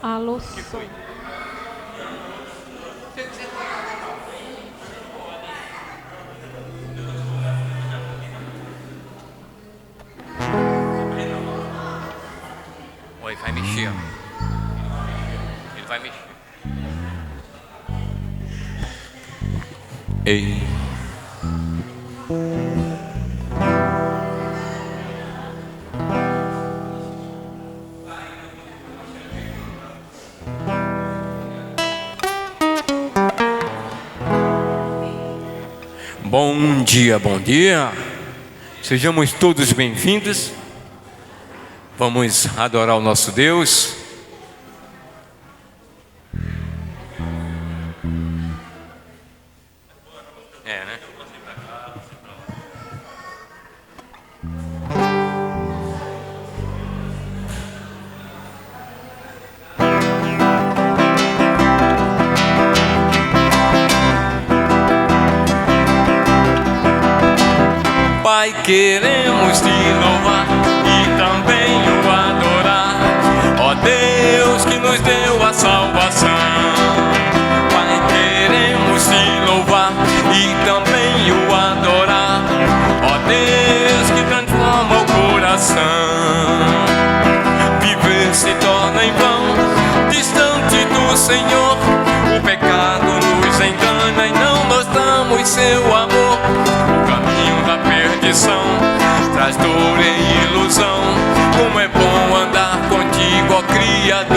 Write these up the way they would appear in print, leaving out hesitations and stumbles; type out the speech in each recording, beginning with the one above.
Alô, som. Oi, vai mexer. Ele vai mexer. Ei. Bom dia, bom dia. Sejamos todos bem-vindos. Vamos adorar o nosso Deus. Né? Pai, queremos te louvar e também o adorar, ó Deus que nos deu a salvação. Pai, queremos te louvar e também o adorar, ó Deus que transforma o coração. Viver se torna em vão, distante do Senhor. O pecado nos engana e não notamos seu amor. O caminho da perdição traz dor e ilusão. Como é bom andar contigo, ó Criador.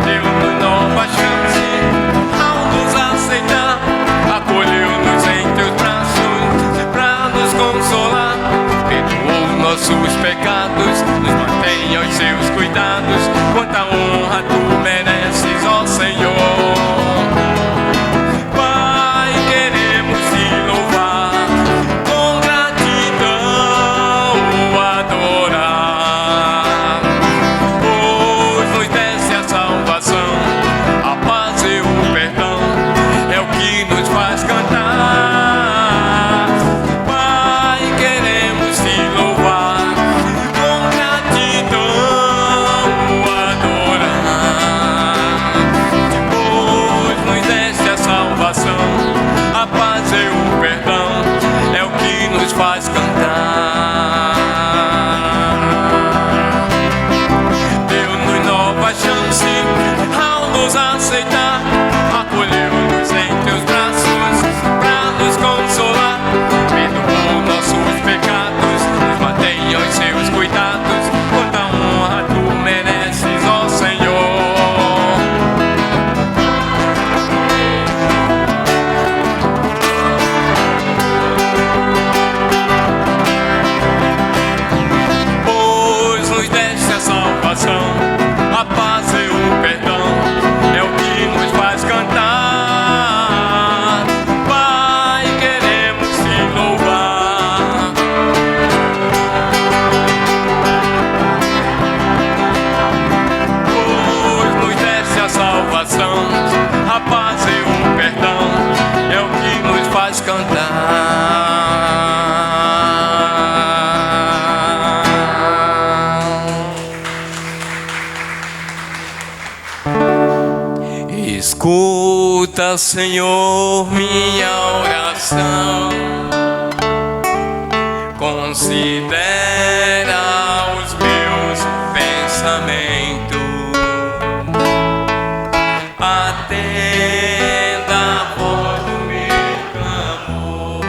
Deu-nos nova chance ao nos aceitar. Acolheu-nos em teus braços pra nos consolar. Perdoou nossos pecados, nos mantém aos seus cuidados. Quanta honra tu mereces, ó Senhor. Faz cantar. Deu-nos nova chance ao nos aceitar. Acolheu-nos em teus braços pra nos consolar. Perdoou nossos pecados, nos mantém aos seus cuidados. Quanta honra tu mereces, ó Senhor. A paz e o perdão é o que nos faz cantar. Pai, queremos te louvar. Pois nos deste a salvação. A paz e o perdão é o que nos faz cantar. Escuta, Senhor, minha oração. Considera os meus pensamentos. Atenda a voz do meu clamor.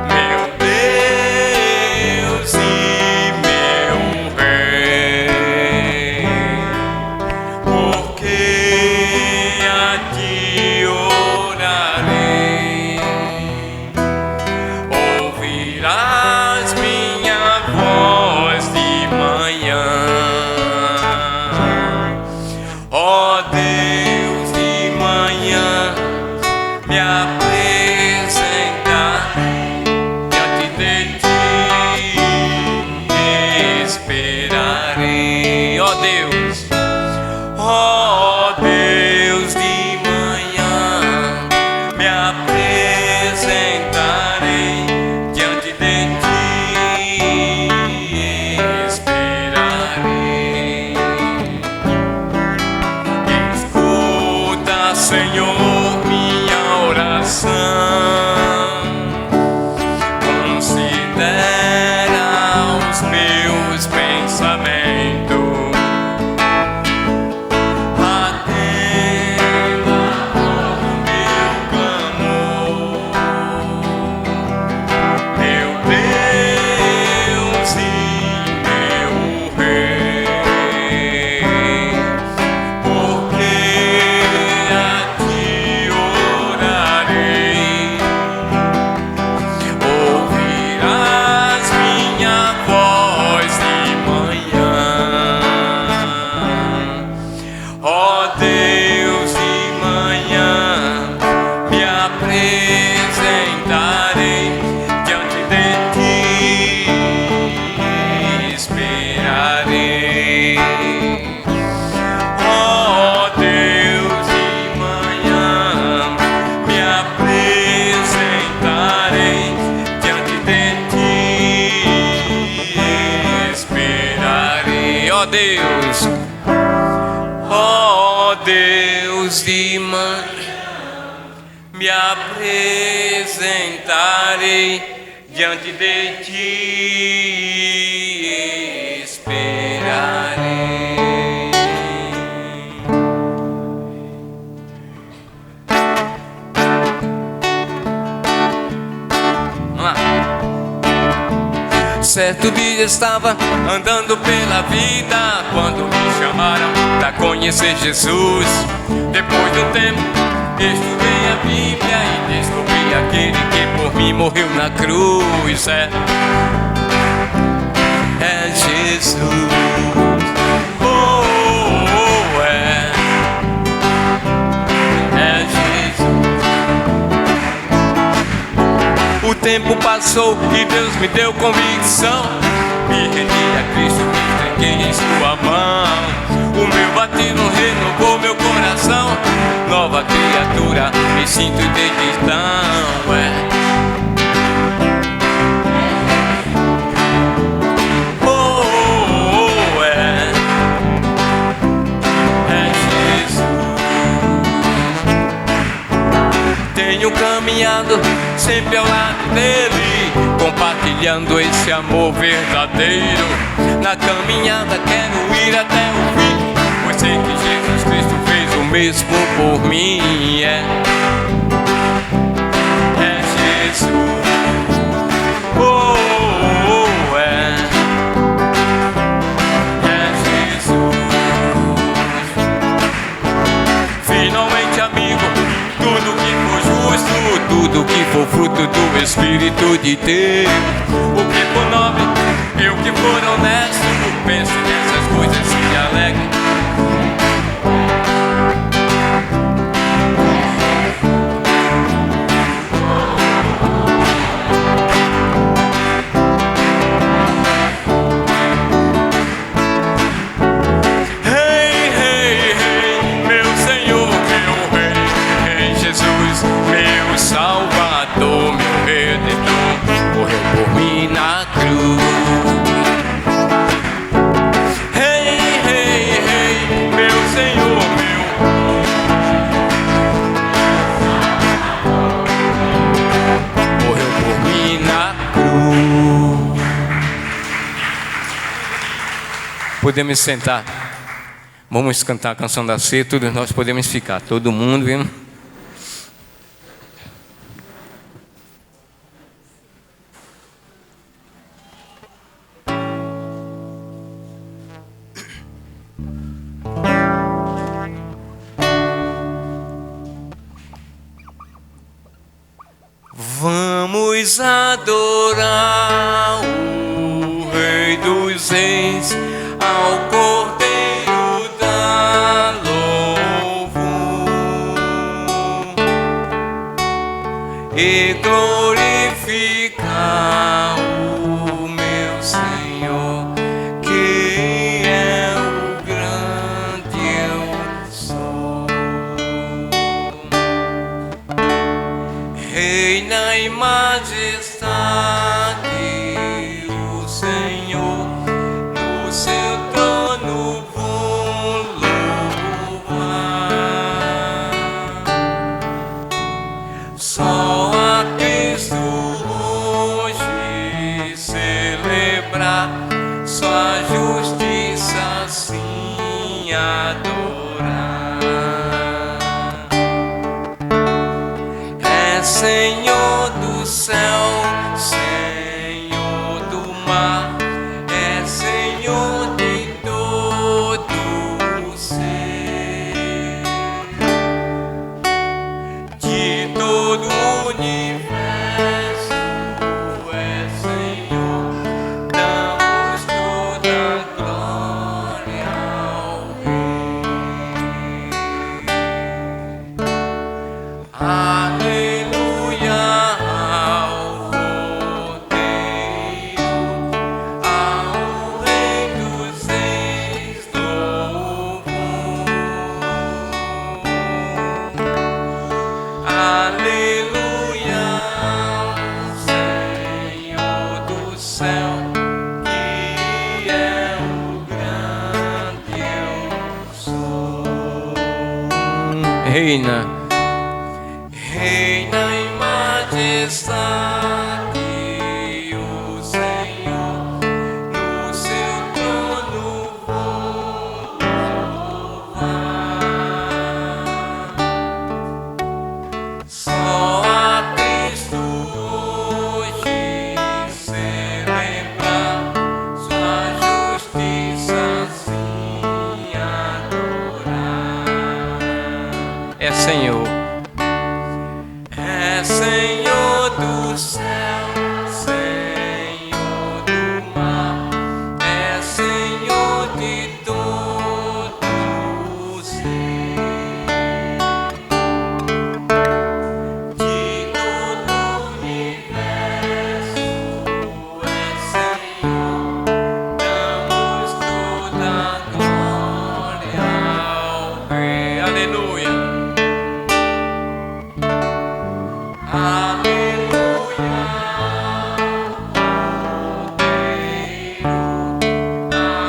Meu Deus e meu Rei, porque a ti orarei. Ouvirás minha voz de manhã. Oh, Ó Deus, de manhã me apresentarei diante de ti, esperarei. Escuta, Senhor, minha oração, considera os meus pensamentos. Ó Deus, de manhã me apresentarei diante de ti, esperarei. Vamos lá. Certo dia estava andando pela vida quando me chamaram para conhecer Jesus. Depois de um tempo estudei a Bíblia e descobri aquele que por mim morreu na cruz. É Jesus. É Jesus. O tempo passou e Deus me deu convicção. Me rendi a Cristo, me entreguei em sua mão. O meu batismo renovou meu coração. Nova criatura, me sinto desde então. É Jesus. Tenho caminhado sempre ao lado dele, compartilhando esse amor verdadeiro. Na caminhada quero ir até o fim, pois sei que Jesus Cristo fez o mesmo por mim. É Jesus. É Jesus. Finalmente, amigo, tudo que for justo, tudo que for fruto do Espírito de Deus, o que for nobre e o que for honesto, pense nessas coisas e se alegre. Salvador, meu Redentor, morreu por mim na cruz. Hey, hey, hey, meu Senhor, meu morreu por mim na cruz. Podemos sentar. Vamos cantar a canção da ceia, todos nós podemos ficar, todo mundo, viu? Vamos adorar o Rei dos Reis, ao Cordeiro da louvor, e glorificar o meu Senhor, que é o grande eu Reina em majestade o Senhor, no seu trono vou louvar. Só a Cristo hoje celebrar, sua justiça sim adorar. É Senhor do céu, Senhor do mar, é Senhor de todo o ser, de todo o universo é Senhor, damos toda a glória ao Rei. Aleluia ao Cordeiro, ao Rei dos Reis louvor. Aleluia ao Senhor do céu, que é o grande eu sou. Reina em majestade o Senhor, no seu trono vou louvar. Só a Cristo hoje celebrar, sua justiça sim adorar. É Senhor. É Senhor do céu, Senhor do mar, é Senhor de todo o ser, de todo o universo é Senhor, damos toda a glória ao Rei. Aleluia. Aleluia ao Cordeiro,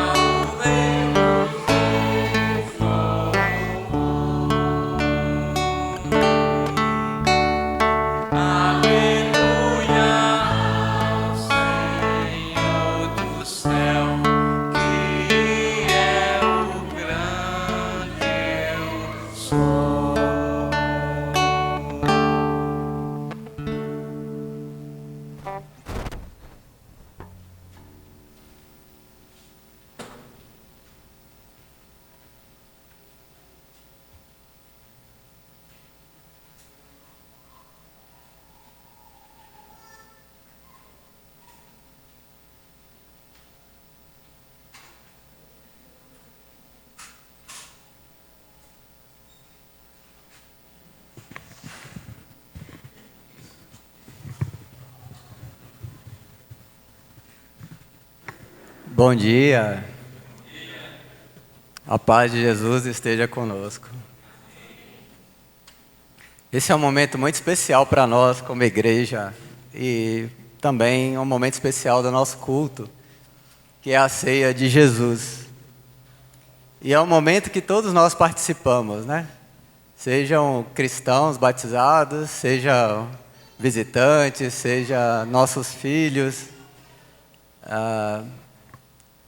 ao Rei dos Reis louvor. Aleluia ao Senhor do céu, que é o grande eu sou. Bom dia. A paz de Jesus esteja conosco. Esse é um momento muito especial para nós como igreja e também um momento especial do nosso culto, que é a ceia de Jesus. E é um momento que todos nós participamos, né? Sejam cristãos batizados, sejam visitantes, sejam nossos filhos.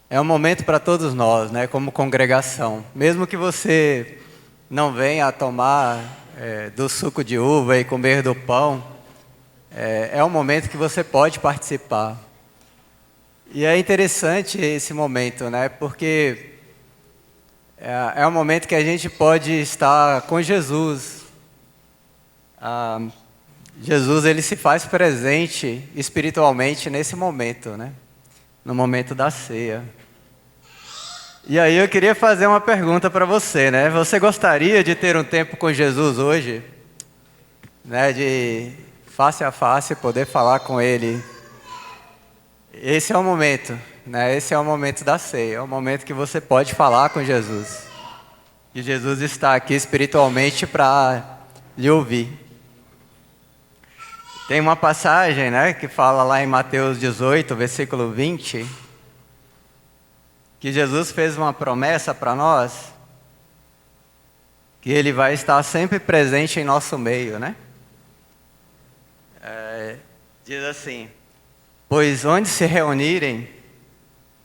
É um momento para todos nós, né, como congregação. Mesmo que você não venha a tomar do suco de uva e comer do pão, é um momento que você pode participar. E é interessante esse momento, né, porque é um momento que a gente pode estar com Jesus. Jesus, ele se faz presente espiritualmente nesse momento, né? No momento da ceia. E aí eu queria fazer uma pergunta para você, né? Você gostaria de ter um tempo com Jesus hoje? Né? De face a face, poder falar com Ele. Esse é o momento, né? Esse é o momento da ceia. É o momento que você pode falar com Jesus. E Jesus está aqui espiritualmente para lhe ouvir. Tem uma passagem, né, que fala lá em Mateus 18, versículo 20, que Jesus fez uma promessa para nós, que Ele vai estar sempre presente em nosso meio, né? Diz assim: pois onde se reunirem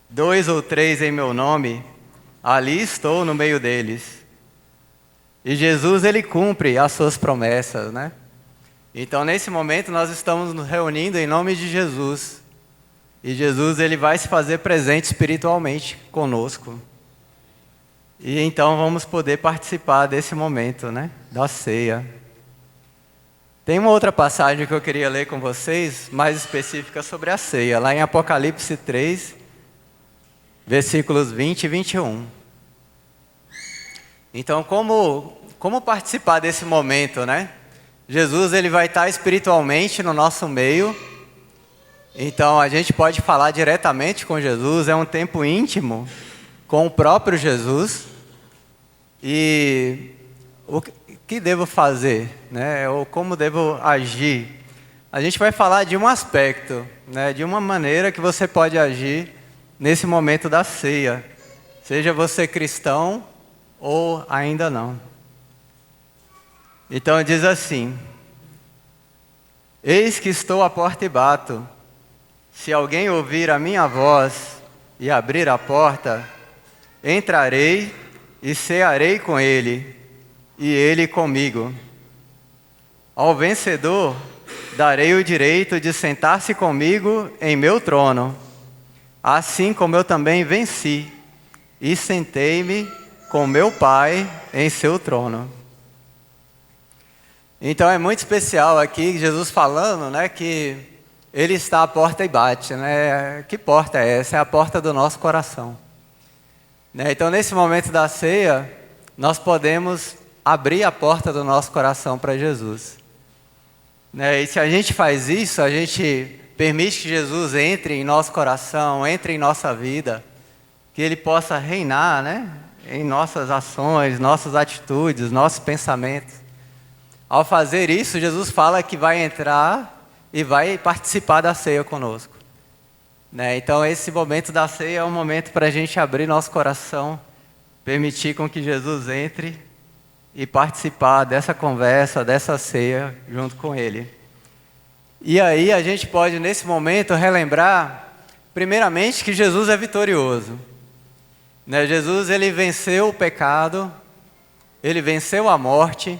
2 ou 3 em meu nome, ali estou no meio deles. E Jesus, Ele cumpre as suas promessas, né? Então, nesse momento, nós estamos nos reunindo em nome de Jesus. E Jesus, Ele vai se fazer presente espiritualmente conosco. E então vamos poder participar desse momento, né? Da ceia. Tem uma outra passagem que eu queria ler com vocês, mais específica sobre a ceia, lá em Apocalipse 3, versículos 20 e 21. Então, como participar desse momento, né? Jesus, Ele vai estar espiritualmente no nosso meio. Então, a gente pode falar diretamente com Jesus, é um tempo íntimo com o próprio Jesus. E o que devo fazer, né? Ou como devo agir? A gente vai falar de um aspecto, né? De uma maneira que você pode agir nesse momento da ceia. Seja você cristão ou ainda não. Então diz assim: eis que estou à porta e bato. Se alguém ouvir a minha voz e abrir a porta, entrarei e cearei com ele, e ele comigo. Ao vencedor darei o direito de sentar-se comigo em meu trono, assim como eu também venci e sentei-me com meu Pai em seu trono. Então é muito especial aqui Jesus falando, né, que Ele está à porta e bate, né? Que porta é essa? É a porta do nosso coração. Né? Então nesse momento da ceia, nós podemos abrir a porta do nosso coração para Jesus. Né? E se a gente faz isso, a gente permite que Jesus entre em nosso coração, entre em nossa vida, que Ele possa reinar, né? Em nossas ações, nossas atitudes, nossos pensamentos. Ao fazer isso, Jesus fala que vai entrar e vai participar da ceia conosco. Né? Então esse momento da ceia é um momento para a gente abrir nosso coração, permitir com que Jesus entre e participar dessa conversa, dessa ceia junto com Ele. E aí a gente pode nesse momento relembrar, primeiramente, que Jesus é vitorioso. Né? Jesus, Ele venceu o pecado, Ele venceu a morte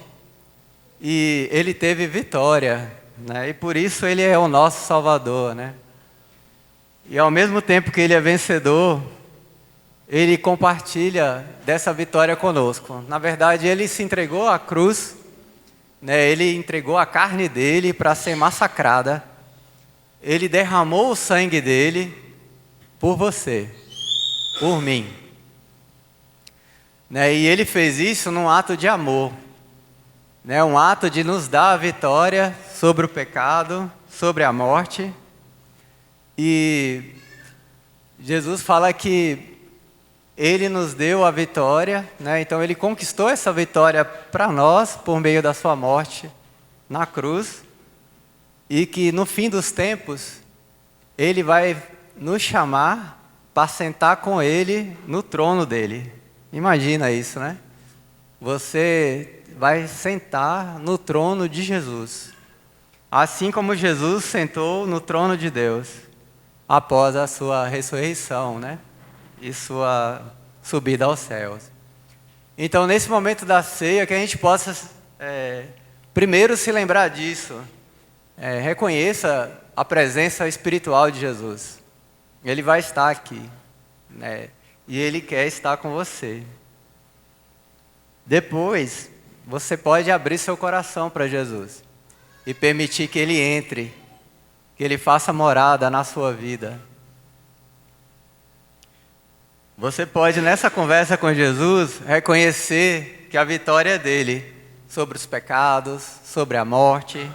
e Ele teve vitória, né? E por isso Ele é o nosso Salvador, né? E ao mesmo tempo que Ele é vencedor, Ele compartilha dessa vitória conosco. Na verdade, Ele se entregou à cruz, né? Ele entregou a carne dele para ser massacrada. Ele derramou o sangue dele por você, por mim. Né? E Ele fez isso num ato de amor. Né? Um ato de nos dar a vitória sobre o pecado, sobre a morte. E Jesus fala que Ele nos deu a vitória, né? Então Ele conquistou essa vitória para nós por meio da sua morte na cruz, e que no fim dos tempos Ele vai nos chamar para sentar com Ele no trono dele. Imagina isso, né? Você vai sentar no trono de Jesus, assim como Jesus sentou no trono de Deus após a sua ressurreição, né? E sua subida aos céus. Então, nesse momento da ceia, que a gente possa primeiro se lembrar disso, reconheça a presença espiritual de Jesus. Ele vai estar aqui, né? E Ele quer estar com você. Depois, você pode abrir seu coração para Jesus e permitir que Ele entre, que Ele faça morada na sua vida. Você pode, nessa conversa com Jesus, reconhecer que a vitória é dele sobre os pecados, sobre a morte,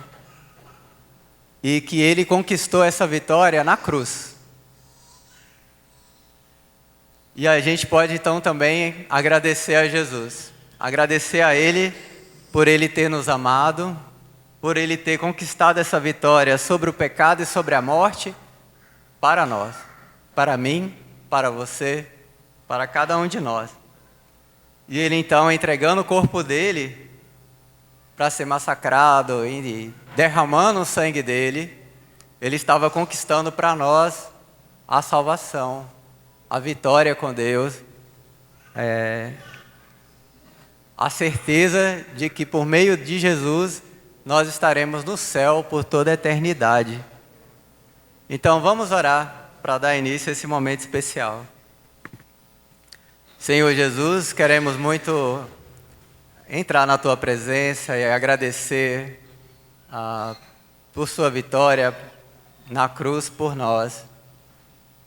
e que Ele conquistou essa vitória na cruz. E a gente pode então também agradecer a Jesus, agradecer a Ele por Ele ter nos amado, por Ele ter conquistado essa vitória sobre o pecado e sobre a morte para nós, para mim, para você, para cada um de nós. E Ele então, entregando o corpo dele para ser massacrado e derramando o sangue dele, Ele estava conquistando para nós a salvação, a vitória com Deus, a certeza de que por meio de Jesus nós estaremos no céu por toda a eternidade. Então vamos orar para dar início a esse momento especial. Senhor Jesus, queremos muito entrar na Tua presença e agradecer por Sua vitória na cruz por nós.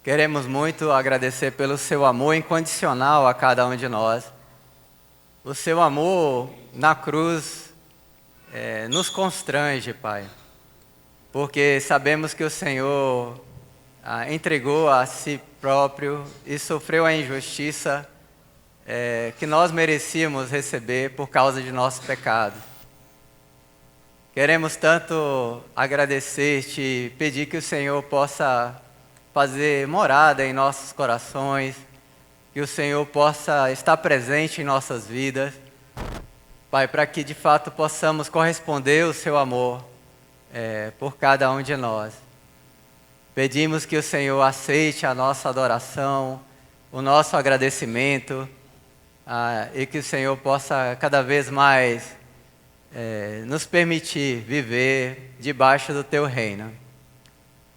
Queremos muito agradecer pelo Seu amor incondicional a cada um de nós. O Seu amor na cruz nos constrange, Pai, porque sabemos que o Senhor entregou a si próprio e sofreu a injustiça que nós merecíamos receber por causa de nossos pecados. Queremos tanto agradecer-te e pedir que o Senhor possa fazer morada em nossos corações, que o Senhor possa estar presente em nossas vidas, Pai, para que de fato possamos corresponder ao Seu amor por cada um de nós. Pedimos que o Senhor aceite a nossa adoração, o nosso agradecimento, e que o Senhor possa cada vez mais nos permitir viver debaixo do Teu reino.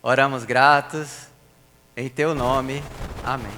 Oramos gratos, em Teu nome. Amém.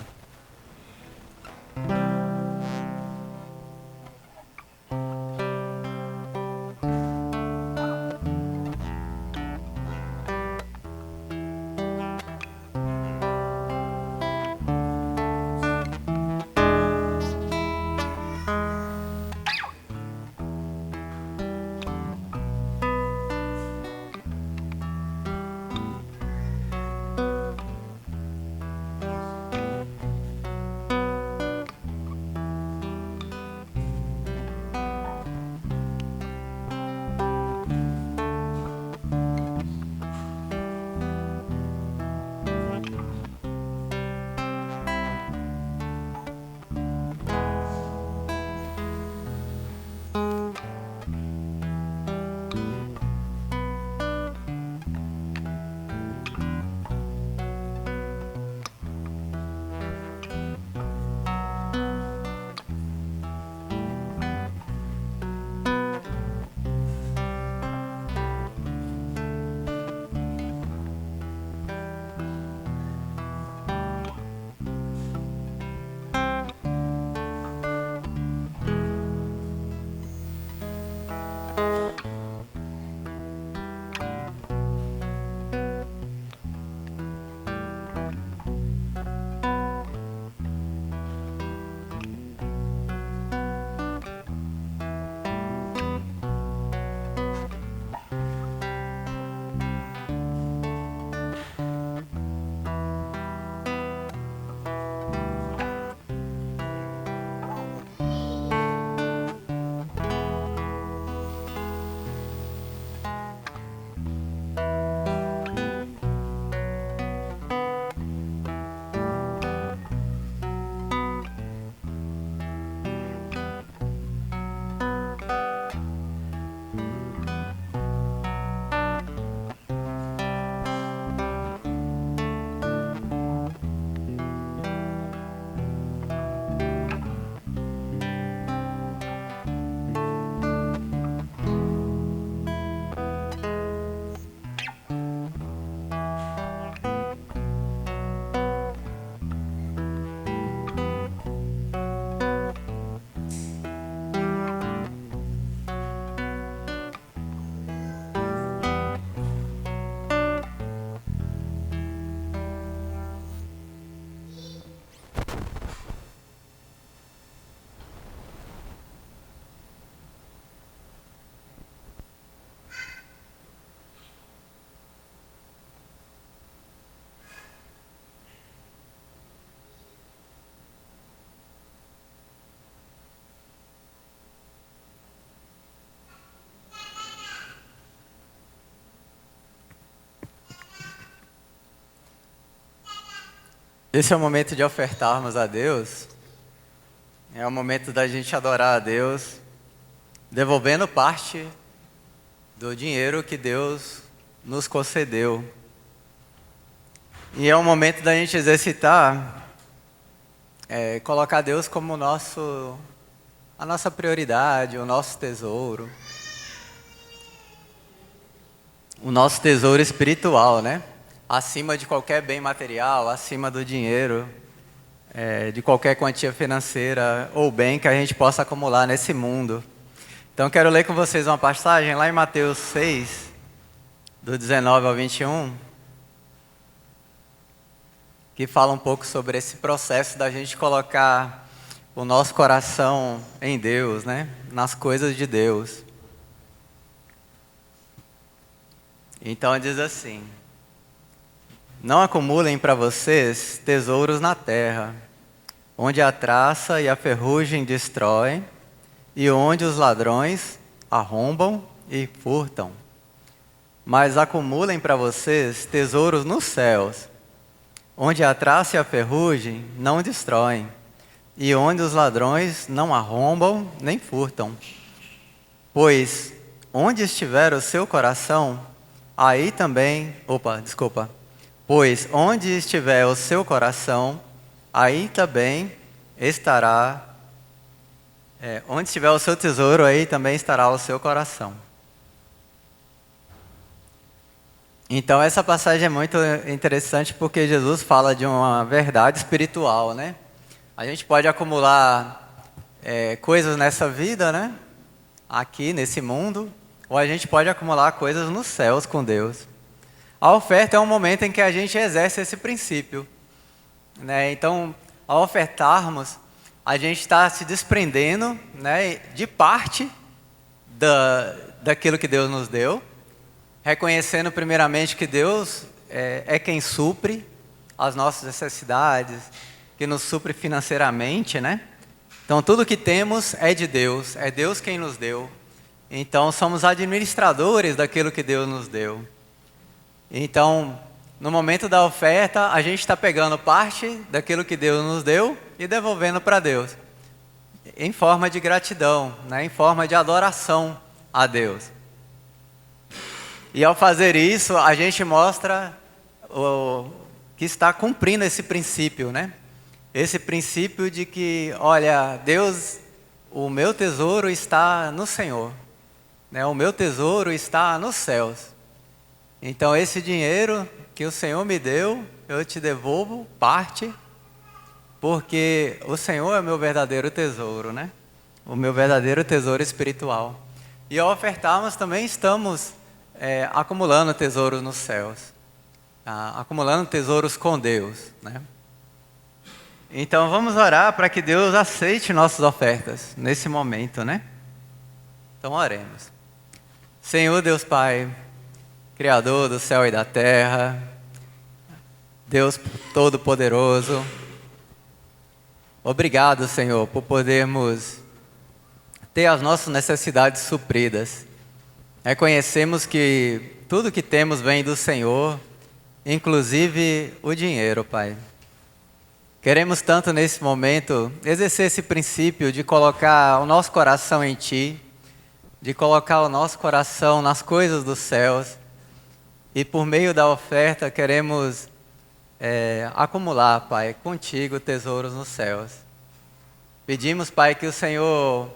Esse é o momento de ofertarmos a Deus. É o momento da gente adorar a Deus, devolvendo parte do dinheiro que Deus nos concedeu. E é um momento da gente exercitar, colocar Deus como a nossa prioridade, o nosso tesouro. O nosso tesouro espiritual, né? Acima de qualquer bem material, acima do dinheiro, de qualquer quantia financeira ou bem que a gente possa acumular nesse mundo. Então quero ler com vocês uma passagem lá em Mateus 6, do 19 ao 21, que fala um pouco sobre esse processo da gente colocar o nosso coração em Deus, né? Nas coisas de Deus. Então diz assim: não acumulem para vocês tesouros na terra, onde a traça e a ferrugem destroem, e onde os ladrões arrombam e furtam. Mas acumulem para vocês tesouros nos céus, onde a traça e a ferrugem não destroem, e onde os ladrões não arrombam nem furtam. Pois onde estiver o seu coração, aí também... Pois onde estiver o seu coração, aí também estará... onde estiver o seu tesouro, aí também estará o seu coração. Então essa passagem é muito interessante porque Jesus fala de uma verdade espiritual, né? A gente pode acumular coisas nessa vida, né? Aqui nesse mundo, ou a gente pode acumular coisas nos céus com Deus. A oferta é um momento em que a gente exerce esse princípio, né? Então, ao ofertarmos, a gente está se desprendendo, né, de parte daquilo que Deus nos deu, reconhecendo primeiramente que Deus é quem supre as nossas necessidades, que nos supre financeiramente, né? Então tudo que temos é de Deus, é Deus quem nos deu. Então somos administradores daquilo que Deus nos deu. Então, no momento da oferta, a gente está pegando parte daquilo que Deus nos deu e devolvendo para Deus, em forma de gratidão, né? Em forma de adoração a Deus. E ao fazer isso, a gente mostra que está cumprindo esse princípio, né? Esse princípio de que, olha, Deus, o meu tesouro está no Senhor, né? O meu tesouro está nos céus. Então esse dinheiro que o Senhor me deu, eu te devolvo parte, porque o Senhor é o meu verdadeiro tesouro, né? O meu verdadeiro tesouro espiritual. E ao ofertarmos também estamos acumulando tesouros nos céus, acumulando tesouros com Deus, né? Então vamos orar para que Deus aceite nossas ofertas nesse momento, né? Então oremos. Senhor Deus Pai, Criador do céu e da terra, Deus Todo-Poderoso, obrigado, Senhor, por podermos ter as nossas necessidades supridas. Reconhecemos que tudo que temos vem do Senhor, inclusive o dinheiro, Pai. Queremos tanto nesse momento exercer esse princípio de colocar o nosso coração em Ti, de colocar o nosso coração nas coisas dos céus, e por meio da oferta queremos acumular, Pai, contigo tesouros nos céus. Pedimos, Pai, que o Senhor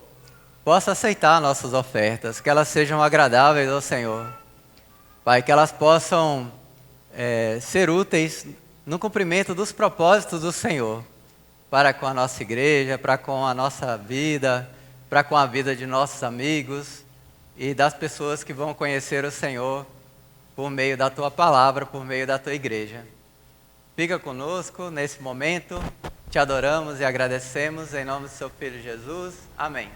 possa aceitar nossas ofertas, que elas sejam agradáveis ao Senhor. Pai, que elas possam ser úteis no cumprimento dos propósitos do Senhor, para com a nossa igreja, para com a nossa vida, para com a vida de nossos amigos e das pessoas que vão conhecer o Senhor por meio da Tua palavra, por meio da Tua igreja. Fica conosco nesse momento, te adoramos e agradecemos em nome do Seu Filho Jesus. Amém.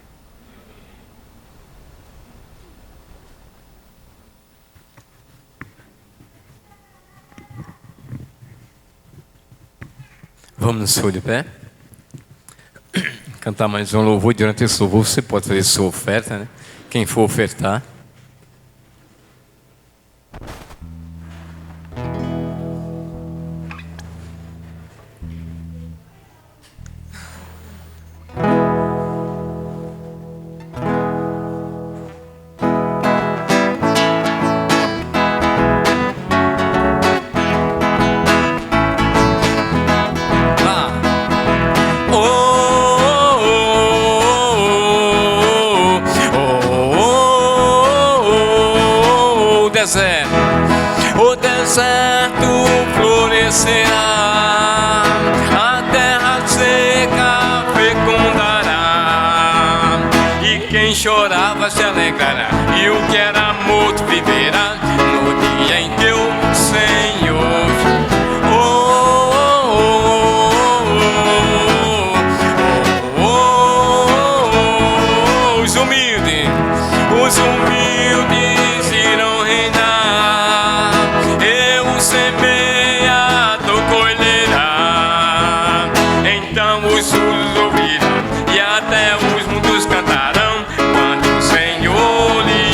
Vamos nos pôr de pé. Cantar mais um louvor. Durante esse louvor você pode fazer sua oferta, né? Quem for ofertar. o deserto florescerá, a terra seca fecundará, e quem chorava se alegrará, e o que era morto viverá no dia em que o Senhor os humildes irão reinar, e o semeador colherá. Então os surdos ouvirão, e até os mudos cantarão, quando o Senhor lhes...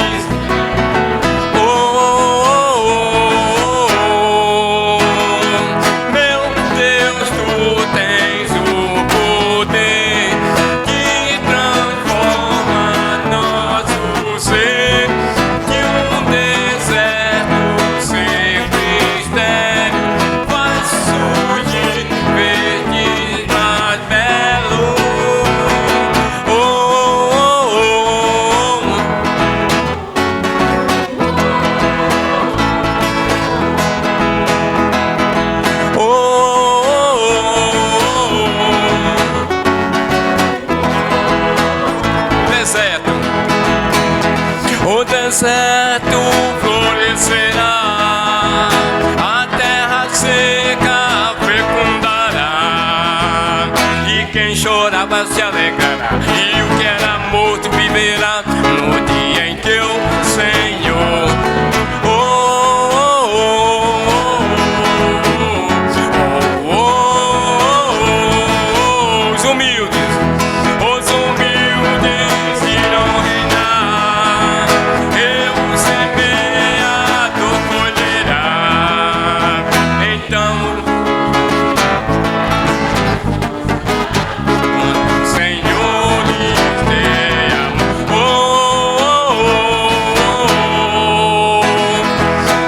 Meu Deus, tu tens o poder que transforma nosso ser, que um deserto seco e estéril faz surgir verdes mais belos. Deserto. O deserto florescerá, a terra seca fecundará, e quem chorava se alegrará, e o que era morto viverá no dia em que o Senhor os humildes irão reinar, e o semeador colherá. Então o Senhor lhes dê amor.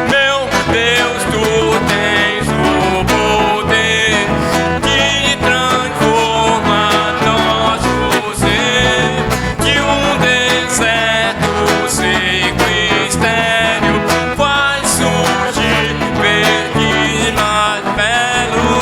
Meu Deus, tu tens o poder que transforma nosso ser, que um deserto seco e estéril faz surgir verdes mais belos.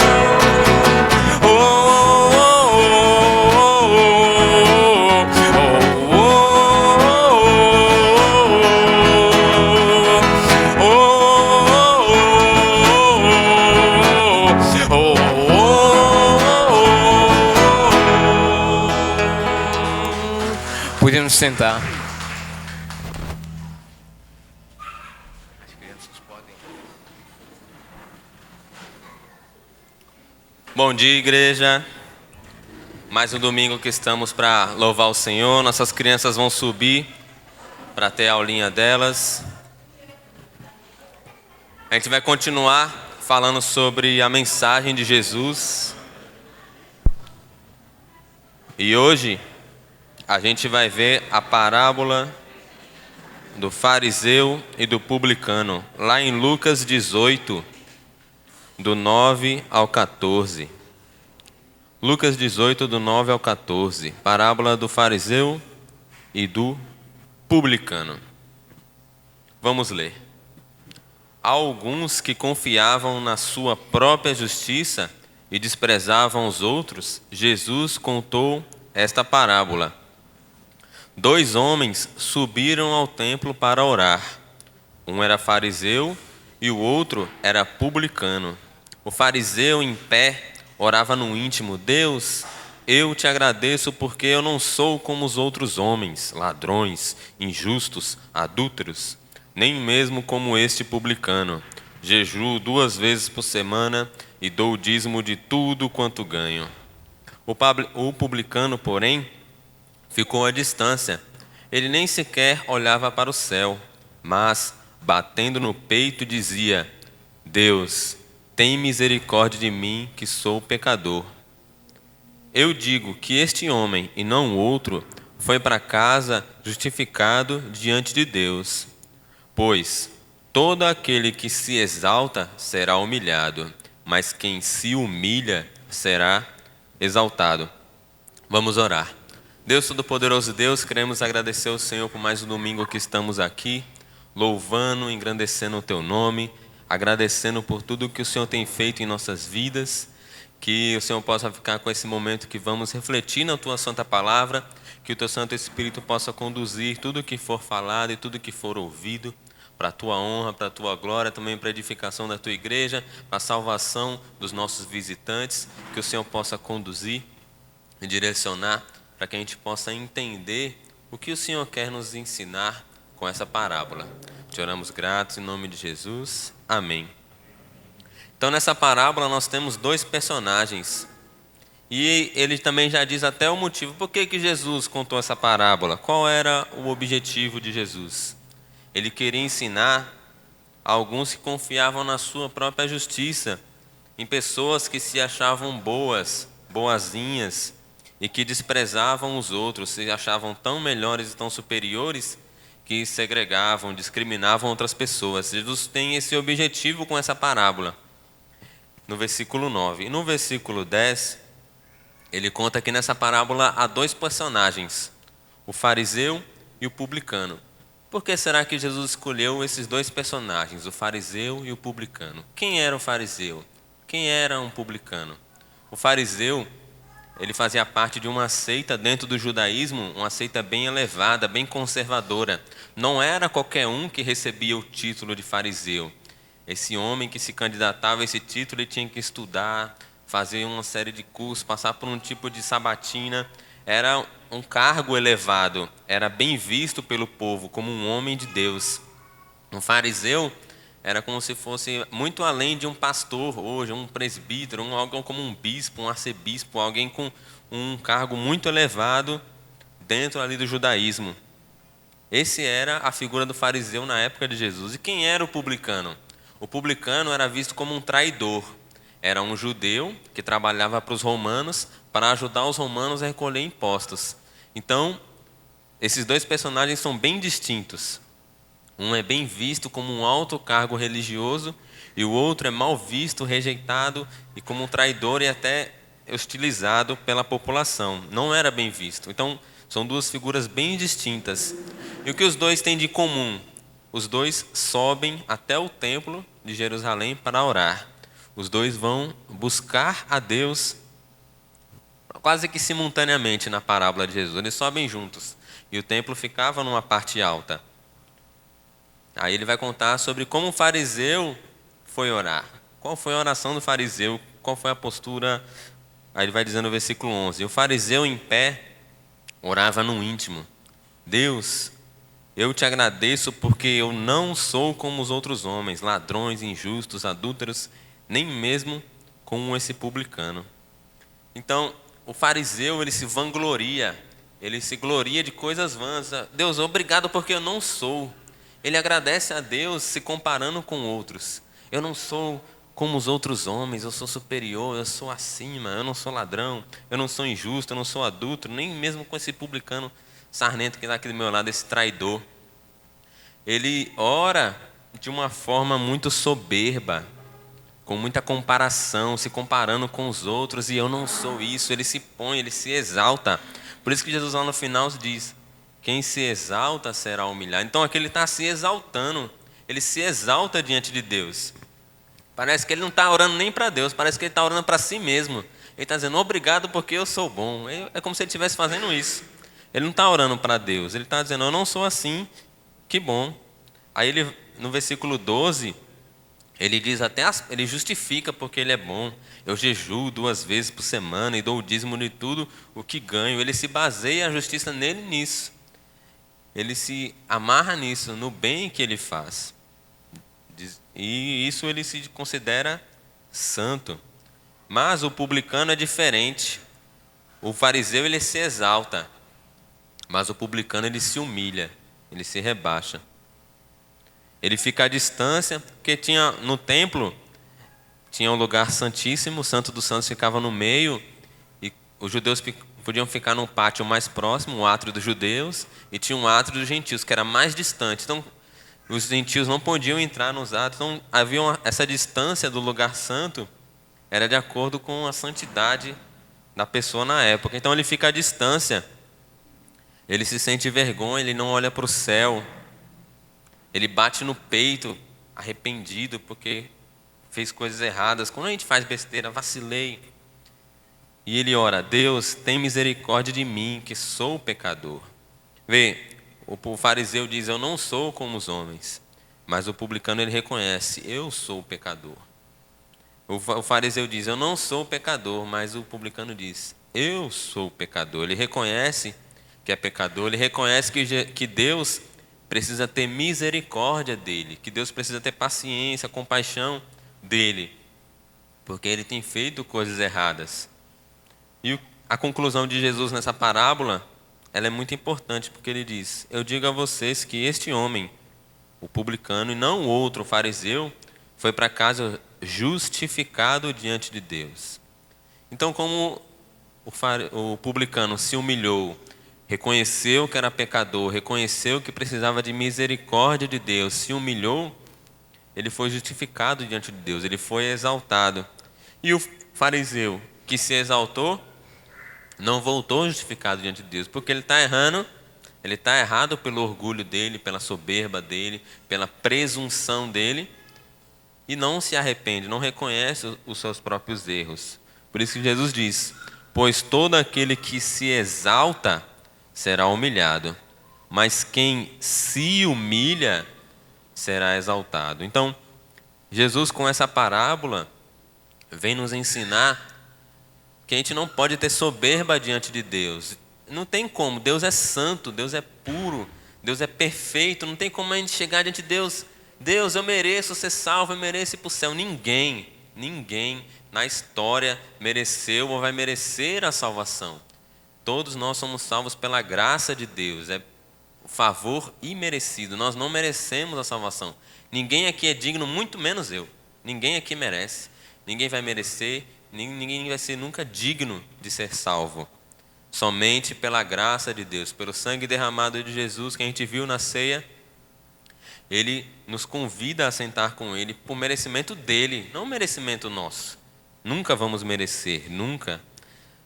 Podemos sentar. As crianças podem. Bom dia, igreja. Mais um domingo que estamos para louvar o Senhor. Nossas crianças vão subir para ter a aulinha delas. A gente vai continuar falando sobre a mensagem de Jesus. E hoje a gente vai ver a parábola do fariseu e do publicano, lá em Lucas 18, do 9 ao 14. Lucas 18, do 9 ao 14. Parábola do fariseu e do publicano. Vamos ler. Há alguns que confiavam na sua própria justiça e desprezavam os outros. Jesus contou esta parábola. 2 homens subiram ao templo para orar. Um era fariseu e o outro era publicano. O fariseu, em pé, orava no íntimo: Deus, eu te agradeço porque eu não sou como os outros homens, ladrões, injustos, adúlteros, nem mesmo como este publicano. Jejuo 2 vezes por semana e dou o dízimo de tudo quanto ganho. O publicano, porém, ficou à distância. Ele nem sequer olhava para o céu, mas, batendo no peito, dizia: Deus, tem misericórdia de mim, que sou pecador. Eu digo que este homem, e não o outro, foi para casa justificado diante de Deus. Pois todo aquele que se exalta será humilhado, mas quem se humilha será exaltado. Vamos orar. Deus Todo-Poderoso, Deus, queremos agradecer ao Senhor por mais um domingo que estamos aqui. louvando, engrandecendo o Teu nome, agradecendo por tudo que o Senhor tem feito em nossas vidas, que o Senhor possa ficar com esse momento que vamos refletir na Tua Santa Palavra, que o Teu Santo Espírito possa conduzir tudo que for falado e tudo que for ouvido, para a Tua honra, para a Tua glória, também para a edificação da Tua igreja, para a salvação dos nossos visitantes, que o Senhor possa conduzir e direcionar, para que a gente possa entender o que o Senhor quer nos ensinar com essa parábola. Te oramos gratos em nome de Jesus. Amém. Então, nessa parábola nós temos dois personagens. E ele também já diz até o motivo. Por que Jesus contou essa parábola? Qual era o objetivo de Jesus? Ele queria ensinar alguns que confiavam na sua própria justiça, em pessoas que se achavam boazinhas, e que desprezavam os outros, se achavam tão melhores e tão superiores, que segregavam, discriminavam outras pessoas. Jesus tem esse objetivo com essa parábola, no versículo 9. E no versículo 10, ele conta que nessa parábola há dois personagens, o fariseu e o publicano. Por que será que Jesus escolheu esses dois personagens, o fariseu e o publicano? Quem era o fariseu? Quem era um publicano? O fariseu, ele fazia parte de uma seita dentro do judaísmo, uma seita bem elevada, bem conservadora. Não era qualquer um que recebia o título de fariseu. Esse homem que se candidatava a esse título, ele tinha que estudar, fazer uma série de cursos, passar por um tipo de sabatina. Era um cargo elevado, era bem visto pelo povo como um homem de Deus. Um fariseu era como se fosse muito além de um pastor hoje, um presbítero, alguém como um bispo, um arcebispo, alguém com um cargo muito elevado dentro ali do judaísmo. Esse era a figura do fariseu na época de Jesus. E quem era o publicano? O publicano era visto como um traidor. Era um judeu que trabalhava para os romanos para ajudar os romanos a recolher impostos. Então, esses dois personagens são bem distintos. Um é bem visto como um alto cargo religioso e o outro é mal visto, rejeitado e como um traidor e até hostilizado pela população. Não era bem visto. Então, são duas figuras bem distintas. E o que os dois têm de comum? Os dois sobem até o templo de Jerusalém para orar. Os dois vão buscar a Deus quase que simultaneamente na parábola de Jesus. Eles sobem juntos e o templo ficava numa parte alta. Aí ele vai contar sobre como o fariseu foi orar. Qual foi a oração do fariseu? Qual foi a postura? Aí ele vai dizendo no versículo 11. O fariseu em pé orava no íntimo. Deus, eu te agradeço porque eu não sou como os outros homens, ladrões, injustos, adúlteros, nem mesmo como esse publicano. Então, o fariseu, ele se vangloria, ele se gloria de coisas vãs. Deus, obrigado porque eu não sou. Ele agradece a Deus se comparando com outros. Eu não sou como os outros homens, eu sou superior, eu sou acima, eu não sou ladrão, eu não sou injusto, eu não sou adúltero, nem mesmo com esse publicano sarnento que está aqui do meu lado, esse traidor. Ele ora de uma forma muito soberba, com muita comparação, se comparando com os outros, e eu não sou isso. Ele se põe, ele se exalta. Por isso que Jesus lá no final diz: quem se exalta será humilhado. Então aqui ele está se exaltando, ele se exalta diante de Deus. Parece que ele não está orando nem para Deus, parece que ele está orando para si mesmo. Ele está dizendo, obrigado porque eu sou bom. É como se ele estivesse fazendo isso. Ele não está orando para Deus, ele está dizendo, eu não sou assim, que bom. Aí ele, no versículo 12, ele diz ele justifica porque ele é bom. Eu jejuo 2 vezes por semana e dou o dízimo de tudo o que ganho. Ele se baseia a justiça nele nisso. Ele se amarra nisso, no bem que ele faz. E isso ele se considera santo. Mas o publicano é diferente. O fariseu ele se exalta, mas o publicano ele se humilha, ele se rebaixa. Ele fica à distância, porque no templo tinha um lugar santíssimo, o Santo dos Santos ficava no meio, e os judeus podiam ficar no pátio mais próximo, o átrio dos judeus, e tinha um átrio dos gentios, que era mais distante. Então, os gentios não podiam entrar nos átrios, então havia essa distância do lugar santo, era de acordo com a santidade da pessoa na época. Então ele fica à distância, ele se sente vergonha, ele não olha para o céu, Ele bate no peito, arrependido, porque fez coisas erradas. Quando a gente faz besteira, vacilei. E ele ora: Deus, tem misericórdia de mim, que sou pecador. Vê, o fariseu diz: eu não sou como os homens. Mas o publicano, ele reconhece: eu sou pecador. O fariseu diz: eu não sou pecador. Mas o publicano diz: eu sou pecador. Ele reconhece que é pecador. Ele reconhece que Deus precisa ter misericórdia dele. Que Deus precisa ter paciência, compaixão dele. Porque ele tem feito coisas erradas. E a conclusão de Jesus nessa parábola, ela é muito importante, porque ele diz: eu digo a vocês que este homem, o publicano, e não o outro, o fariseu, foi para casa justificado diante de Deus. Então, como o publicano se humilhou, reconheceu que era pecador, reconheceu que precisava de misericórdia de Deus, se humilhou, ele foi justificado diante de Deus, ele foi exaltado. E o fariseu que se exaltou, não voltou justificado diante de Deus, porque ele está errando, ele está errado pelo orgulho dele, pela soberba dele, pela presunção dele, e não se arrepende, não reconhece os seus próprios erros. Por isso que Jesus diz: pois todo aquele que se exalta será humilhado, mas quem se humilha será exaltado. Então, Jesus, com essa parábola, vem nos ensinar que a gente não pode ter soberba diante de Deus. Não tem como. Deus é santo, Deus é puro, Deus é perfeito. Não tem como a gente chegar diante de Deus: Deus, eu mereço ser salvo, eu mereço ir para o céu. Ninguém na história mereceu ou vai merecer a salvação. Todos nós somos salvos pela graça de Deus. É o favor imerecido. Nós não merecemos a salvação. Ninguém aqui é digno, muito menos eu. Ninguém aqui merece. Ninguém vai merecer. Ninguém vai ser nunca digno de ser salvo. Somente pela graça de Deus, pelo sangue derramado de Jesus que a gente viu na ceia, Ele nos convida a sentar com Ele por merecimento dEle, não merecimento nosso. Nunca vamos merecer, nunca.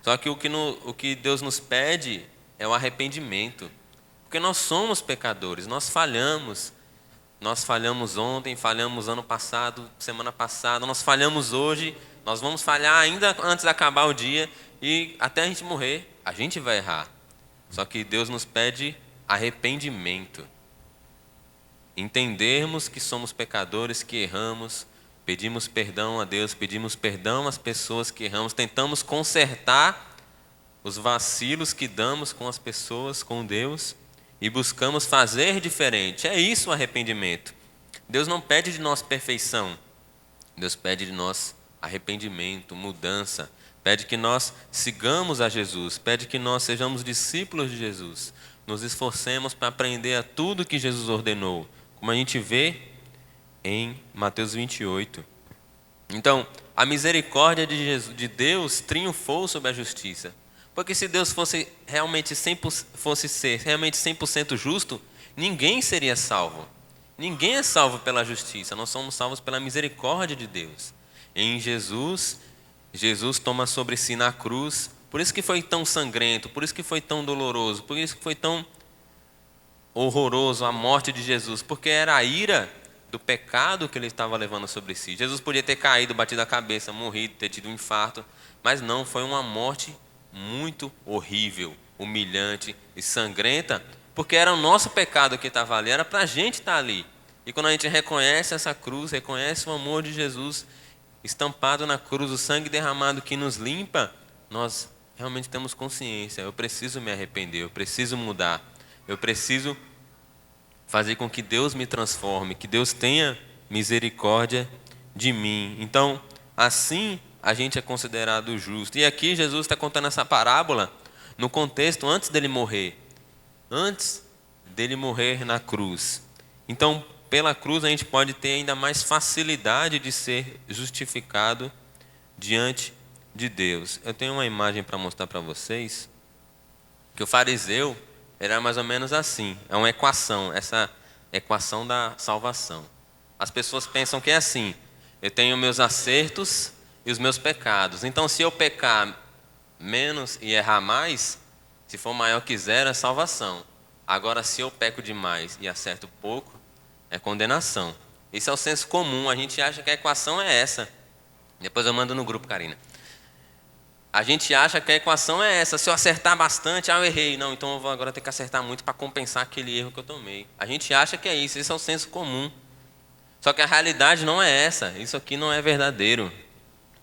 Só que o que Deus nos pede é o arrependimento. Porque nós somos pecadores, nós falhamos. Nós falhamos ontem, falhamos ano passado, semana passada, nós falhamos hoje, nós vamos falhar ainda antes de acabar o dia e até a gente morrer, a gente vai errar. Só que Deus nos pede arrependimento. Entendermos que somos pecadores, que erramos, pedimos perdão a Deus, pedimos perdão às pessoas que erramos, tentamos consertar os vacilos que damos com as pessoas, com Deus, e buscamos fazer diferente. É isso o arrependimento. Deus não pede de nós perfeição. Deus pede de nós arrependimento, mudança. Pede que nós sigamos a Jesus. Pede que nós sejamos discípulos de Jesus. Nos esforcemos para aprender a tudo que Jesus ordenou. Como a gente vê em Mateus 28. Então, a misericórdia de Deus triunfou sobre a justiça. Porque se Deus fosse ser realmente 100% justo, ninguém seria salvo. Ninguém é salvo pela justiça, nós somos salvos pela misericórdia de Deus. Em Jesus toma sobre si na cruz, por isso que foi tão sangrento, por isso que foi tão doloroso, por isso que foi tão horroroso a morte de Jesus, porque era a ira do pecado que ele estava levando sobre si. Jesus podia ter caído, batido a cabeça, morrido, ter tido um infarto, mas não, foi uma morte muito horrível, humilhante e sangrenta, porque era o nosso pecado que estava ali, era para a gente estar ali. E quando a gente reconhece essa cruz, reconhece o amor de Jesus estampado na cruz, o sangue derramado que nos limpa, nós realmente temos consciência: eu preciso me arrepender, eu preciso mudar, eu preciso fazer com que Deus me transforme, que Deus tenha misericórdia de mim. Então, assim a gente é considerado justo. E aqui Jesus está contando essa parábola no contexto antes dele morrer na cruz. Então, pela cruz a gente pode ter ainda mais facilidade de ser justificado diante de Deus. Eu tenho uma imagem para mostrar para vocês, que o fariseu era mais ou menos assim, é uma equação, essa equação da salvação. As pessoas pensam que é assim: eu tenho meus acertos e os meus pecados. Então, se eu pecar menos e errar mais, se for maior que zero, é salvação. Agora, se eu peco demais e acerto pouco, é condenação. Isso é o senso comum, a gente acha que a equação é essa. Depois eu mando no grupo, Karina. A gente acha que a equação é essa, se eu acertar bastante, eu errei. Não, então eu vou agora ter que acertar muito para compensar aquele erro que eu tomei. A gente acha que é isso, esse é o senso comum. Só que a realidade não é essa, isso aqui não é verdadeiro.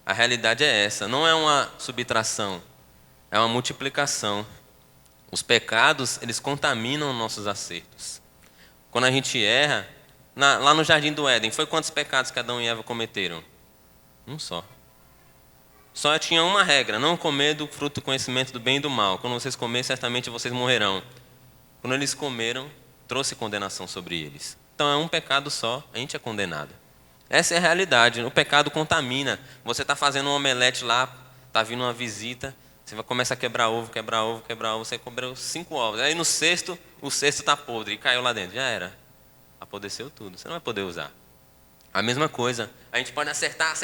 A realidade é essa, não é uma subtração, é uma multiplicação. Os pecados, eles contaminam nossos acertos. Quando a gente erra, lá no Jardim do Éden, foi quantos pecados que Adão e Eva cometeram? Um só. Só tinha uma regra, não comer do fruto do conhecimento do bem e do mal. Quando vocês comerem, certamente vocês morrerão. Quando eles comeram, trouxe condenação sobre eles. Então é um pecado só, a gente é condenado. Essa é a realidade, o pecado contamina. Você está fazendo um omelete lá, está vindo uma visita, você vai começar a quebrar ovo, você quebrou 5 ovos. Aí no sexto, o sexto está podre e caiu lá dentro, já era. Apodreceu tudo, você não vai poder usar. A mesma coisa, a gente pode acertar.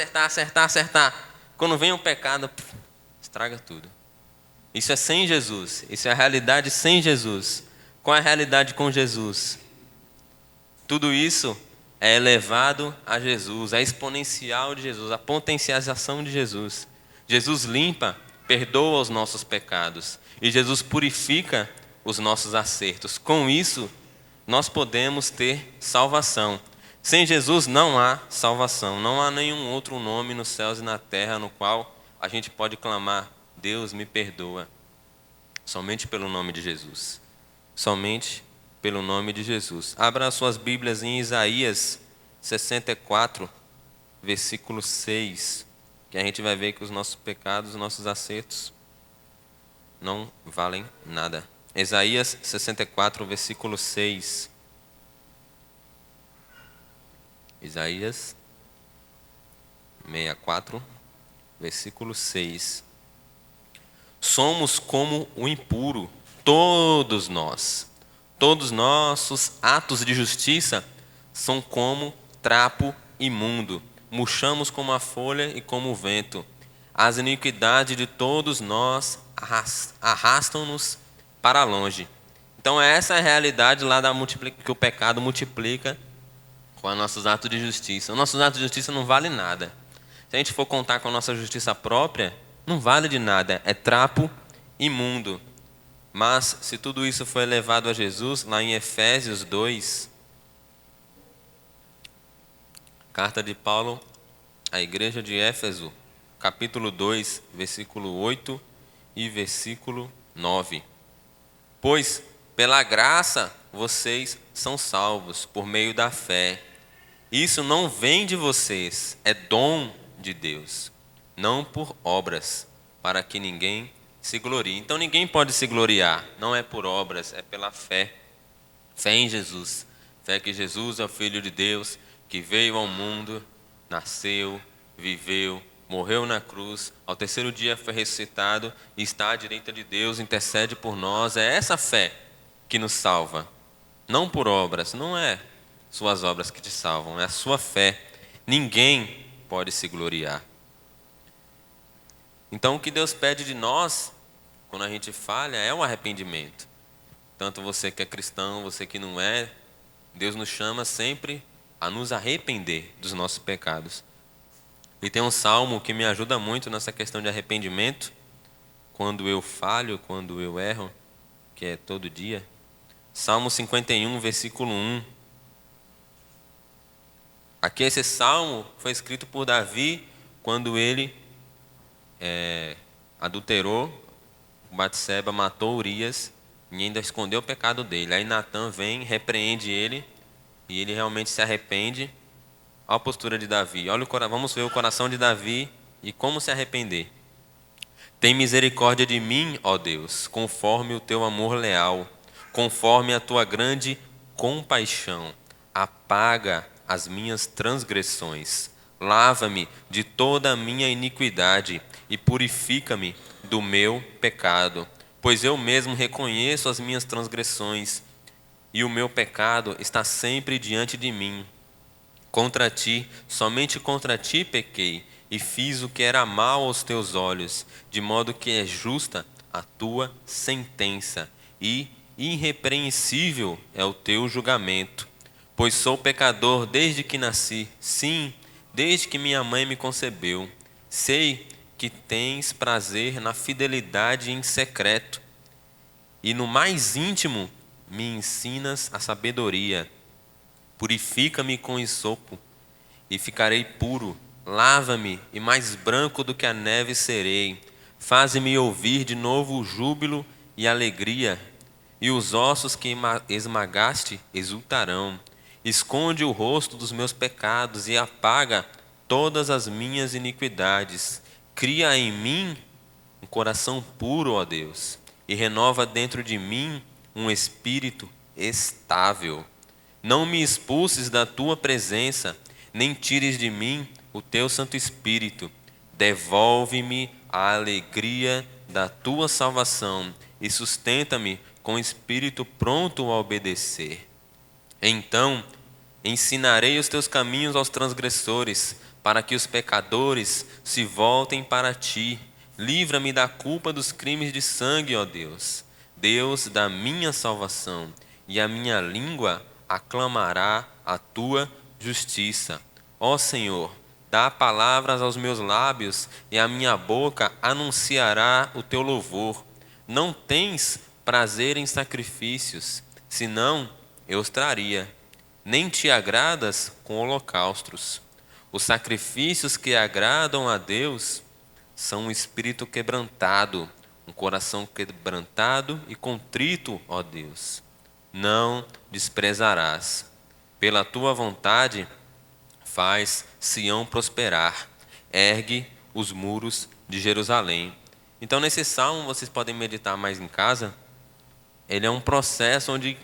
Quando vem o pecado, estraga tudo. Isso é sem Jesus, isso é a realidade sem Jesus. Qual é a realidade com Jesus? Tudo isso é elevado a Jesus, a exponencial de Jesus, a potencialização de Jesus. Jesus limpa, perdoa os nossos pecados e Jesus purifica os nossos acertos. Com isso, nós podemos ter salvação. Sem Jesus não há salvação, não há nenhum outro nome nos céus e na terra no qual a gente pode clamar: Deus me perdoa. Somente pelo nome de Jesus. Somente pelo nome de Jesus. Abra as suas Bíblias em Isaías 64, versículo 6, que a gente vai ver que os nossos pecados, os nossos acertos não valem nada. Isaías 64, versículo 6. Isaías 64, versículo 6. Somos como o impuro, todos nós. Todos nossos atos de justiça são como trapo imundo. Murchamos como a folha e como o vento. As iniquidades de todos nós arrastam-nos para longe. Então essa é a realidade lá que o pecado multiplica com os nossos atos de justiça. Os nossos atos de justiça não valem nada. Se a gente for contar com a nossa justiça própria, não vale de nada, é trapo imundo. Mas se tudo isso foi elevado a Jesus, lá em Efésios 2, carta de Paulo à igreja de Éfeso, capítulo 2, versículo 8 e versículo 9. Pois pela graça vocês são salvos por meio da fé. Isso não vem de vocês, é dom de Deus, não por obras, para que ninguém se glorie. Então ninguém pode se gloriar, não é por obras, é pela fé. Fé em Jesus, fé que Jesus é o Filho de Deus, que veio ao mundo, nasceu, viveu, morreu na cruz, ao terceiro dia foi ressuscitado e está à direita de Deus, intercede por nós. É essa fé que nos salva, não por obras, não é suas obras que te salvam, é a sua fé. Ninguém pode se gloriar. Então o que Deus pede de nós, quando a gente falha, é o arrependimento. Tanto você que é cristão, você que não é, Deus nos chama sempre a nos arrepender dos nossos pecados. E tem um salmo que me ajuda muito nessa questão de arrependimento, quando eu falho, quando eu erro, que é todo dia. Salmo 51, versículo 1. Aqui esse salmo foi escrito por Davi quando ele adulterou, Batseba matou Urias e ainda escondeu o pecado dele. Aí Natã vem, repreende ele e ele realmente se arrepende. Olha a postura de Davi. Vamos ver o coração de Davi e como se arrepender. Tem misericórdia de mim, ó Deus, conforme o teu amor leal, conforme a tua grande compaixão. Apaga as minhas transgressões. Lava-me de toda a minha iniquidade e purifica-me do meu pecado. Pois eu mesmo reconheço as minhas transgressões e o meu pecado está sempre diante de mim. Contra ti, somente contra ti pequei e fiz o que era mal aos teus olhos, de modo que é justa a tua sentença e irrepreensível é o teu julgamento. pois sou pecador desde que nasci, sim, desde que minha mãe me concebeu. Sei que tens prazer na fidelidade em secreto, e no mais íntimo me ensinas a sabedoria. Purifica-me com esopo, e ficarei puro. Lava-me, e mais branco do que a neve serei. Faze-me ouvir de novo o júbilo e alegria, e os ossos que esmagaste exultarão. Esconde o rosto dos meus pecados e apaga todas as minhas iniquidades. Cria em mim um coração puro, ó Deus, e renova dentro de mim um espírito estável. Não me expulses da tua presença, nem tires de mim o teu Santo Espírito. Devolve-me a alegria da tua salvação e sustenta-me com espírito pronto a obedecer. Então ensinarei os teus caminhos aos transgressores, para que os pecadores se voltem para ti. Livra-me da culpa dos crimes de sangue, ó Deus, Deus da minha salvação, e a minha língua aclamará a tua justiça. Ó Senhor, dá palavras aos meus lábios, e a minha boca anunciará o teu louvor. Não tens prazer em sacrifícios, senão eu os traria. Nem te agradas com holocaustos. Os sacrifícios que agradam a Deus são um espírito quebrantado, um coração quebrantado e contrito, ó Deus. Não desprezarás. Pela tua vontade, faz Sião prosperar. Ergue os muros de Jerusalém. Então, nesse salmo, vocês podem meditar mais em casa. Ele é um processo onde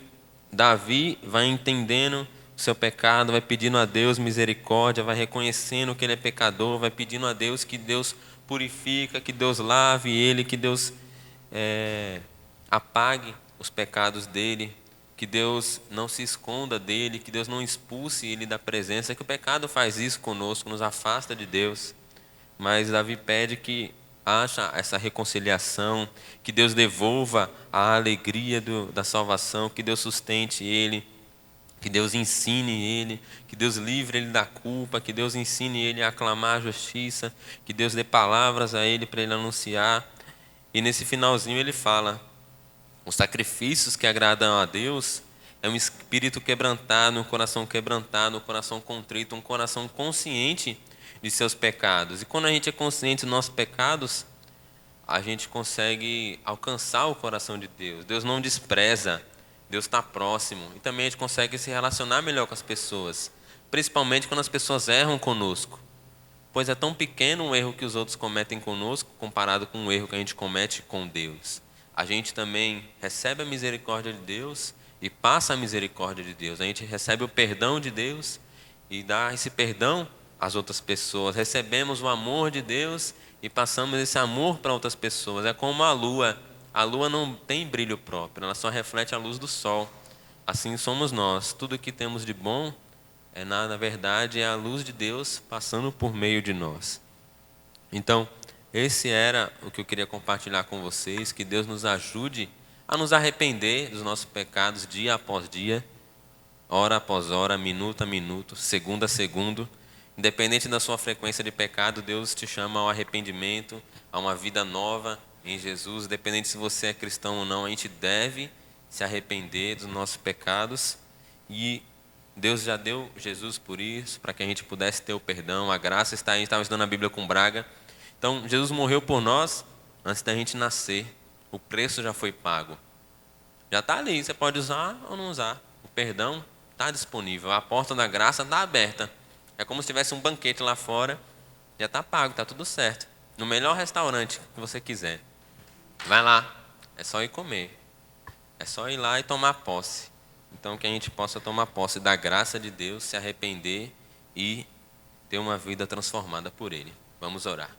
Davi vai entendendo o seu pecado, vai pedindo a Deus misericórdia, vai reconhecendo que ele é pecador, vai pedindo a Deus que Deus purifica, que Deus lave ele, que Deus apague os pecados dele, que Deus não se esconda dele, que Deus não expulse ele da presença, que o pecado faz isso conosco, nos afasta de Deus. Mas Davi pede que haja essa reconciliação, que Deus devolva a alegria da salvação, que Deus sustente ele, que Deus ensine ele, que Deus livre ele da culpa, que Deus ensine ele a aclamar a justiça, que Deus dê palavras a ele para ele anunciar. E nesse finalzinho ele fala: os sacrifícios que agradam a Deus é um espírito quebrantado, um coração contrito, um coração consciente de seus pecados. E quando a gente é consciente dos nossos pecados, a gente consegue alcançar o coração de Deus. Deus não despreza, Deus está próximo. E também a gente consegue se relacionar melhor com as pessoas, principalmente quando as pessoas erram conosco. Pois é tão pequeno o erro que os outros cometem conosco, comparado com o erro que a gente comete com Deus. A gente também recebe a misericórdia de Deus e passa a misericórdia de Deus. A gente recebe o perdão de Deus e dá esse perdão às outras pessoas. Recebemos o amor de Deus e passamos esse amor para outras pessoas. É como a lua. A lua não tem brilho próprio, ela só reflete a luz do sol. Assim somos nós. Tudo que temos de bom, na verdade, é a luz de Deus passando por meio de nós. Então, esse era o que eu queria compartilhar com vocês. Que Deus nos ajude a nos arrepender dos nossos pecados dia após dia, hora após hora, minuto a minuto, segundo a segundo. Independente da sua frequência de pecado, Deus te chama ao arrependimento, a uma vida nova em Jesus. Independente se você é cristão ou não, a gente deve se arrepender dos nossos pecados. E Deus já deu Jesus por isso, para que a gente pudesse ter o perdão. A graça está aí. A gente estava estudando a Bíblia com Braga. Então, Jesus morreu por nós antes da gente nascer. O preço já foi pago. Já está ali, você pode usar ou não usar. O perdão está disponível, a porta da graça está aberta. É como se tivesse um banquete lá fora, já está pago, está tudo certo. No melhor restaurante que você quiser. Vai lá, é só ir comer. É só ir lá e tomar posse. Então, que a gente possa tomar posse da graça de Deus, se arrepender e ter uma vida transformada por Ele. Vamos orar.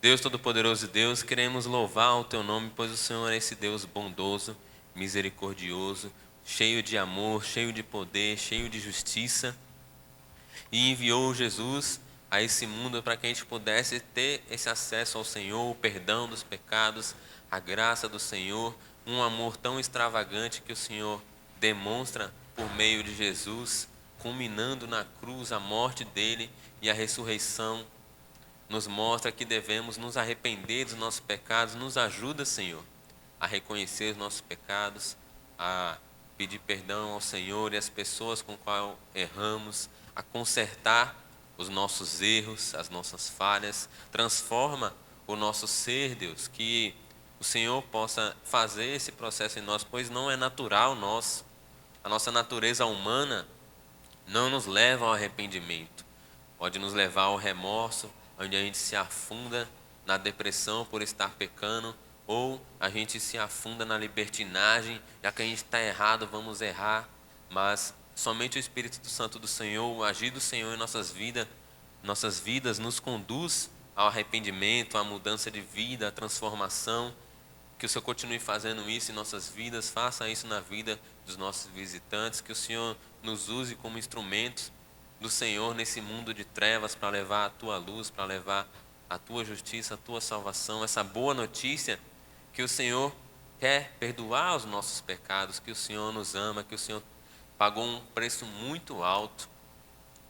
Deus Todo-Poderoso, Deus, queremos louvar o Teu nome, pois o Senhor é esse Deus bondoso, misericordioso, cheio de amor, cheio de poder, cheio de justiça, e enviou Jesus a esse mundo para que a gente pudesse ter esse acesso ao Senhor, o perdão dos pecados, a graça do Senhor, um amor tão extravagante que o Senhor demonstra por meio de Jesus, culminando na cruz, a morte dele e a ressurreição, nos mostra que devemos nos arrepender dos nossos pecados. Nos ajuda, Senhor, a reconhecer os nossos pecados, a pedir perdão ao Senhor e às pessoas com qual erramos, a consertar os nossos erros, as nossas falhas. Transforma o nosso ser, Deus, que o Senhor possa fazer esse processo em nós, pois não é natural nosso. A nossa natureza humana não nos leva ao arrependimento. Pode nos levar ao remorso, onde a gente se afunda na depressão por estar pecando, ou a gente se afunda na libertinagem, já que a gente está errado, vamos errar. Mas somente o Espírito Santo do Senhor, o agir do Senhor em nossas vidas nos conduz ao arrependimento, à mudança de vida, à transformação. Que o Senhor continue fazendo isso em nossas vidas, faça isso na vida dos nossos visitantes, que o Senhor nos use como instrumentos do Senhor nesse mundo de trevas, para levar a Tua luz, para levar a Tua justiça, a Tua salvação, essa boa notícia que o Senhor quer perdoar os nossos pecados, que o Senhor nos ama, que o Senhor pagou um preço muito alto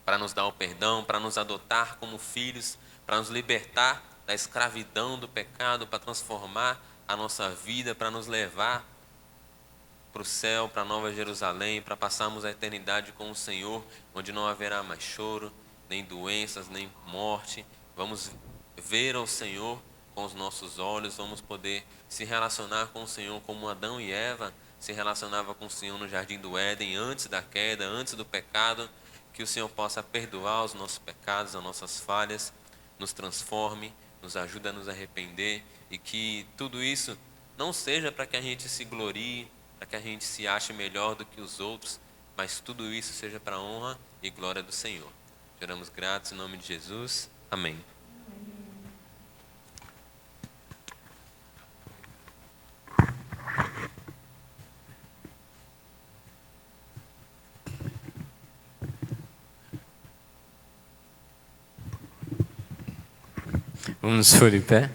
para nos dar o perdão, para nos adotar como filhos, para nos libertar da escravidão do pecado, para transformar a nossa vida, para nos levar para o céu, para a Nova Jerusalém, para passarmos a eternidade com o Senhor, onde não haverá mais choro, nem doenças, nem morte. Vamos ver ao Senhor com os nossos olhos, vamos poder se relacionar com o Senhor como Adão e Eva se relacionavam com o Senhor no Jardim do Éden, antes da queda, antes do pecado. Que o Senhor possa perdoar os nossos pecados, as nossas falhas, nos transforme, nos ajude a nos arrepender, e que tudo isso não seja para que a gente se glorie, para que a gente se ache melhor do que os outros, mas tudo isso seja para a honra e glória do Senhor. Oramos gratos em nome de Jesus. Amém. Vamos por de pé.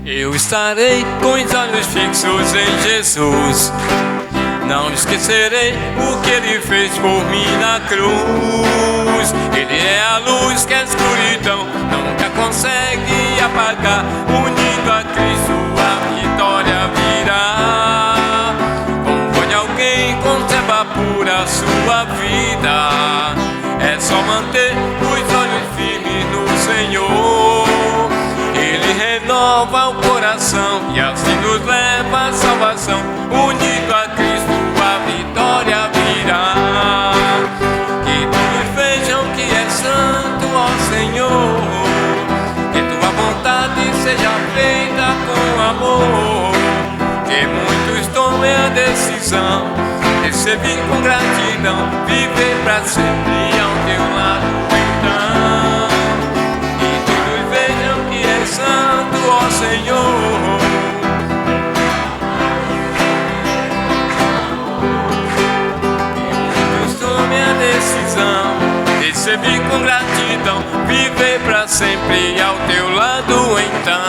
Eu estarei com os olhos fixos em Jesus. Não esquecerei o que Ele fez por mim na cruz. Ele é a luz que a escuridão nunca consegue apagar. Unido a Cristo a vitória virá. Como de alguém conserva pura sua vida. É só manter os olhos firmes no Senhor. Ele renova o coração e assim nos leva à salvação. Unido a Cristo a vitória virá. Que todos vejam que é santo, ó Senhor. Que tua vontade seja feita com amor. Que muitos tomem a decisão de servir com gratidão, viver pra sempre ao teu lado então. Santo, ó Senhor. Que muitos tomem a decisão de servir com gratidão, viver pra sempre ao teu lado então.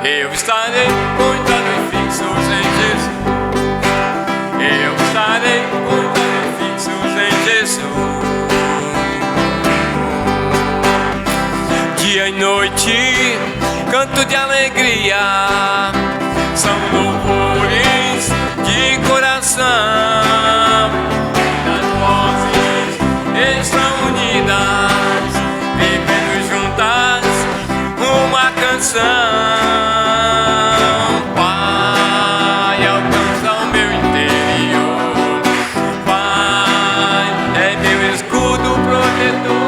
Eu estarei com os olhos fixos em Jesus. Eu estarei com os olhos fixos em Jesus. Dia e noite, canto de alegria, são louvores de coração. As vozes estão unidas, vivendo juntas uma canção. Pai, alcança o meu interior. Pai, é meu escudo protetor.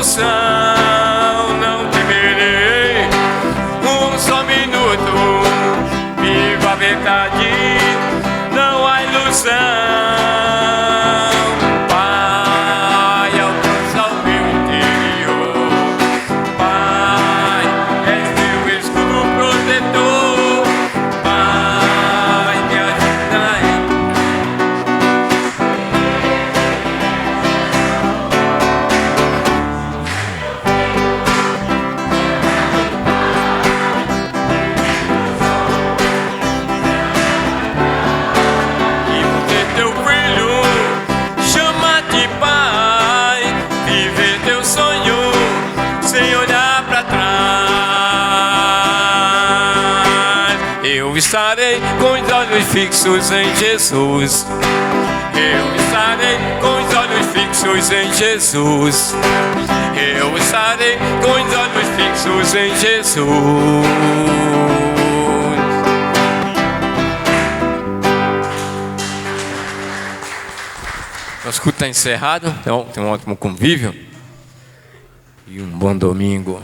ilusão, não temerei um só minuto. Viva a verdade, não há ilusão. Pai, alcança o meu interior. Pai, és meu escudo protetor. Pai, me ajuda em teu filho, chama de pai, viver teu sonho sem olhar pra trás. Eu estarei com os olhos fixos em Jesus. Eu estarei com os olhos fixos em Jesus. Eu estarei com os olhos fixos em Jesus. Nosso culto está encerrado, então tenha um ótimo convívio e um bom domingo.